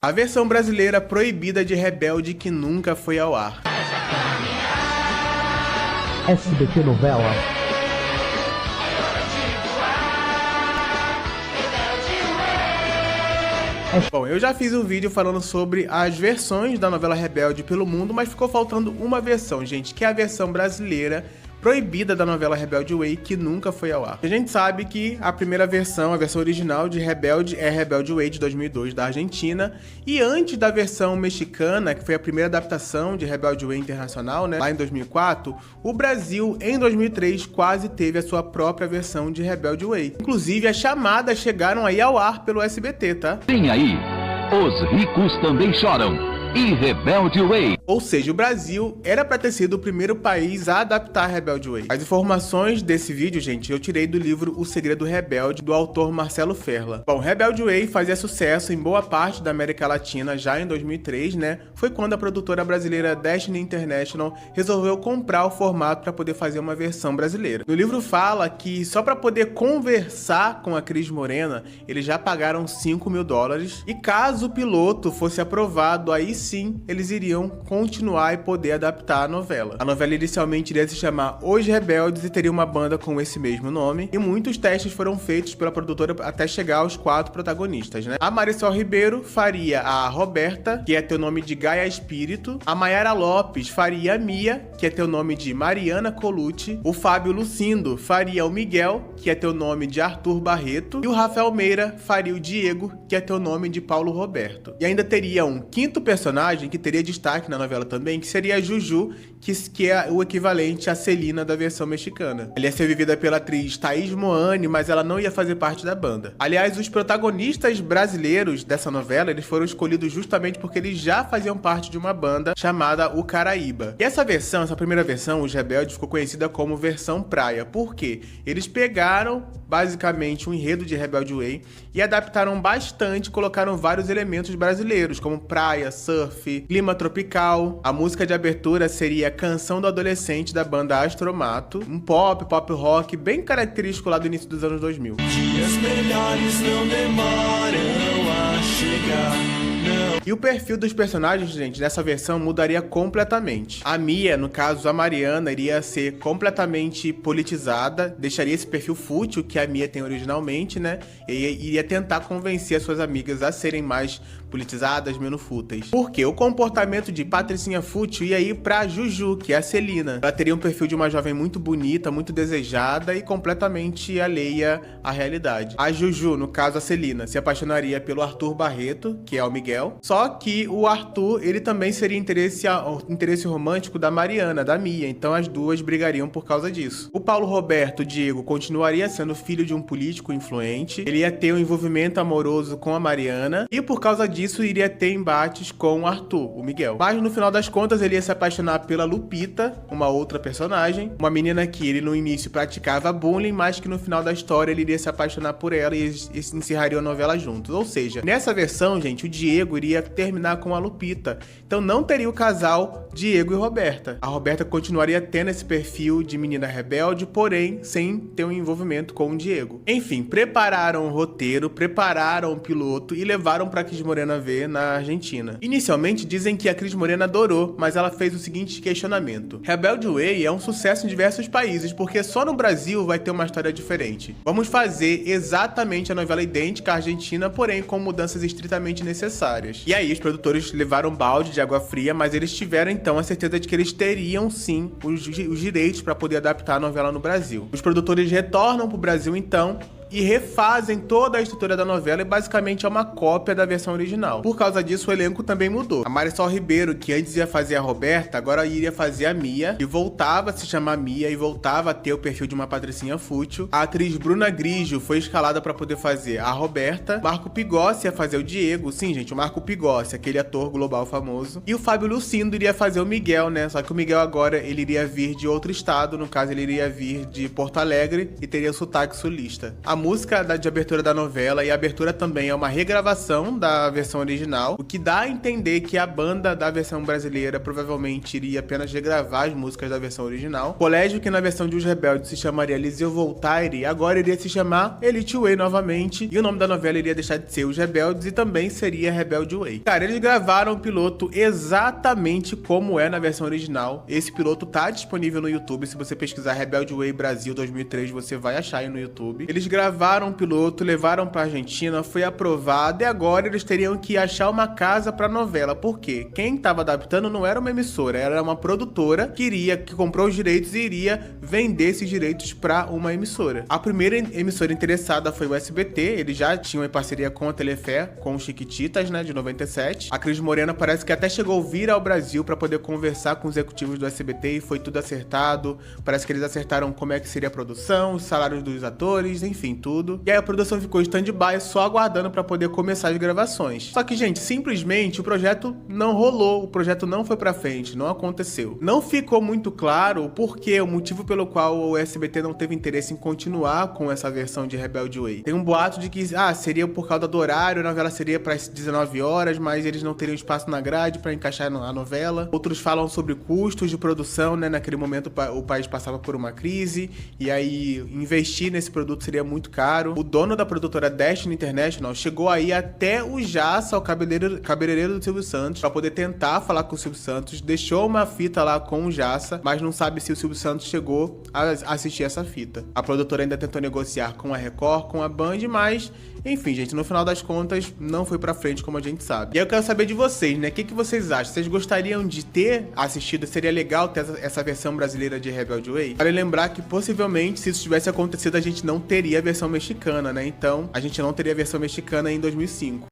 A versão brasileira proibida de Rebelde que nunca foi ao ar. SBT Novela. Bom, eu já fiz um vídeo falando sobre as versões da novela Rebelde pelo mundo, mas ficou faltando uma versão, gente, que é a versão brasileira proibida da novela Rebelde Way, que nunca foi ao ar. A gente sabe que a primeira versão, a versão original de Rebelde, é Rebelde Way de 2002 da Argentina, e antes da versão mexicana, que foi a primeira adaptação de Rebelde Way internacional, né, lá em 2004, o Brasil, em 2003, quase teve a sua própria versão de Rebelde Way. Inclusive, as chamadas chegaram aí ao ar pelo SBT, tá? Tem aí, os ricos também choram. E Rebelde Way. Ou seja, o Brasil era para ter sido o primeiro país a adaptar Rebelde Way. As informações desse vídeo, gente, eu tirei do livro O Segredo Rebelde, do autor Marcelo Ferla. Bom, Rebelde Way fazia sucesso em boa parte da América Latina já em 2003, né? Foi quando a produtora brasileira Destiny International resolveu comprar o formato para poder fazer uma versão brasileira. No livro fala que só para poder conversar com a Cris Morena, eles já pagaram $5 mil, e caso o piloto fosse aprovado, aí sim, eles iriam continuar e poder adaptar a novela. A novela inicialmente iria se chamar Os Rebeldes e teria uma banda com esse mesmo nome, e muitos testes foram feitos pela produtora até chegar aos 4 protagonistas, né? A Marisol Ribeiro faria a Roberta, que é ter o nome de Gaia Espírito, a Mayara Lopes faria a Mia, que é ter o nome de Mariana Colucci, o Fábio Lucindo faria o Miguel, que é ter o nome de Arthur Barreto, e o Rafael Meira faria o Diego, que é ter o nome de Paulo Roberto. E ainda teria um quinto personagem que teria destaque na novela também, que seria a Juju, que é o equivalente à Celina da versão mexicana. Ela ia ser vivida pela atriz Thaís Moane, mas ela não ia fazer parte da banda. Aliás, os protagonistas brasileiros dessa novela, eles foram escolhidos justamente porque eles já faziam parte de uma banda chamada O Caraíba. E essa primeira versão, Os Rebeldes, ficou conhecida como versão praia. Por quê? Eles pegaram, basicamente, um enredo de Rebelde Way e adaptaram bastante, colocaram vários elementos brasileiros, como praia, surf, clima tropical. A música de abertura seria Canção do Adolescente, da banda Astromato, um pop rock bem característico lá do início dos anos 2000. Dias melhores não demoram a chegar. E o perfil dos personagens, gente, nessa versão mudaria completamente. A Mia, no caso a Mariana, iria ser completamente politizada, deixaria esse perfil fútil que a Mia tem originalmente, né? E iria tentar convencer as suas amigas a serem mais politizadas, menos fúteis. Porque o comportamento de Patricinha Fútil ia ir pra Juju, que é a Celina. Ela teria um perfil de uma jovem muito bonita, muito desejada e completamente alheia à realidade. A Juju, no caso a Celina, se apaixonaria pelo Arthur Barreto, que é o Miguel. Só que o Arthur, ele também seria interesse romântico da Mariana, da Mia, então as duas brigariam por causa disso. O Paulo Roberto, Diego, continuaria sendo filho de um político influente, ele ia ter um envolvimento amoroso com a Mariana, e por causa disso iria ter embates com o Arthur, o Miguel. Mas no final das contas ele ia se apaixonar pela Lupita, uma outra personagem, uma menina que ele no início praticava bullying, mas que no final da história ele iria se apaixonar por ela e eles encerrariam a novela juntos. Ou seja, nessa versão, gente, o Diego iria terminar com a Lupita. Então não teria o casal Diego e Roberta. A Roberta continuaria tendo esse perfil de menina rebelde, porém sem ter um envolvimento com o Diego. Enfim, prepararam o roteiro, prepararam o piloto e levaram para Cris Morena ver na Argentina. Inicialmente dizem que a Cris Morena adorou, mas ela fez o seguinte questionamento: Rebelde Way é um sucesso em diversos países, porque só no Brasil vai ter uma história diferente. Vamos fazer exatamente a novela idêntica à Argentina, porém com mudanças estritamente necessárias. E aí os produtores levaram um balde de água fria, mas eles tiveram então a certeza de que eles teriam sim os direitos para poder adaptar a novela no Brasil. Os produtores retornam para o Brasil então e refazem toda a estrutura da novela e basicamente é uma cópia da versão original. Por causa disso, o elenco também mudou. A Marisol Ribeiro, que antes ia fazer a Roberta, agora iria fazer a Mia, e voltava a se chamar Mia e voltava a ter o perfil de uma Patricinha Fútil. A atriz Bruna Grigio foi escalada para poder fazer a Roberta. Marco Pigossi ia fazer o Diego. Sim, gente, o Marco Pigossi, aquele ator global famoso. E o Fábio Lucindo iria fazer o Miguel, né? Só que o Miguel agora, ele iria vir de outro estado, no caso ele iria vir de Porto Alegre e teria sotaque sulista. A A música de abertura da novela e a abertura também é uma regravação da versão original, o que dá a entender que a banda da versão brasileira provavelmente iria apenas regravar as músicas da versão original. O colégio, que na versão de Os Rebeldes se chamaria Eliseu Voltaire, agora iria se chamar Elite Way novamente, e o nome da novela iria deixar de ser Os Rebeldes e também seria Rebelde Way. Cara, eles gravaram o piloto exatamente como é na versão original. Esse piloto tá disponível no YouTube, se você pesquisar Rebelde Way Brasil 2003, você vai achar aí no YouTube. Eles gravaram o piloto, levaram pra Argentina, foi aprovado e agora eles teriam que achar uma casa pra novela. Por quê? Quem tava adaptando não era uma emissora, era uma produtora que comprou os direitos e iria vender esses direitos pra uma emissora. A primeira emissora interessada foi o SBT, eles já tinham em parceria com a Telefé, com os Chiquititas, né, de 97. A Cris Morena parece que até chegou a vir ao Brasil pra poder conversar com os executivos do SBT e foi tudo acertado. Parece que eles acertaram como é que seria a produção, os salários dos atores, enfim, tudo. E aí a produção ficou em stand-by só aguardando pra poder começar as gravações. Só que, gente, simplesmente o projeto não rolou, o projeto não foi pra frente, não aconteceu. Não ficou muito claro o porquê, o motivo pelo qual o SBT não teve interesse em continuar com essa versão de Rebelde Way. Tem um boato de que, seria por causa do horário, a novela seria para as 19 horas, mas eles não teriam espaço na grade para encaixar a novela. Outros falam sobre custos de produção, né? Naquele momento o país passava por uma crise, e aí investir nesse produto seria muito caro. O dono da produtora Destiny International chegou aí até o Jassa, o cabeleireiro do Silvio Santos, para poder tentar falar com o Silvio Santos, deixou uma fita lá com o Jassa, mas não sabe se o Silvio Santos chegou a assistir essa fita. A produtora ainda tentou negociar com a Record, com a Band, mas, enfim, gente, no final das contas, não foi pra frente, como a gente sabe. E aí eu quero saber de vocês, né? O que vocês acham? Vocês gostariam de ter assistido? Seria legal ter essa versão brasileira de Rebelde Way? Vale lembrar que, possivelmente, se isso tivesse acontecido, a gente não teria a versão mexicana, né? Então, a gente não teria a versão mexicana em 2005.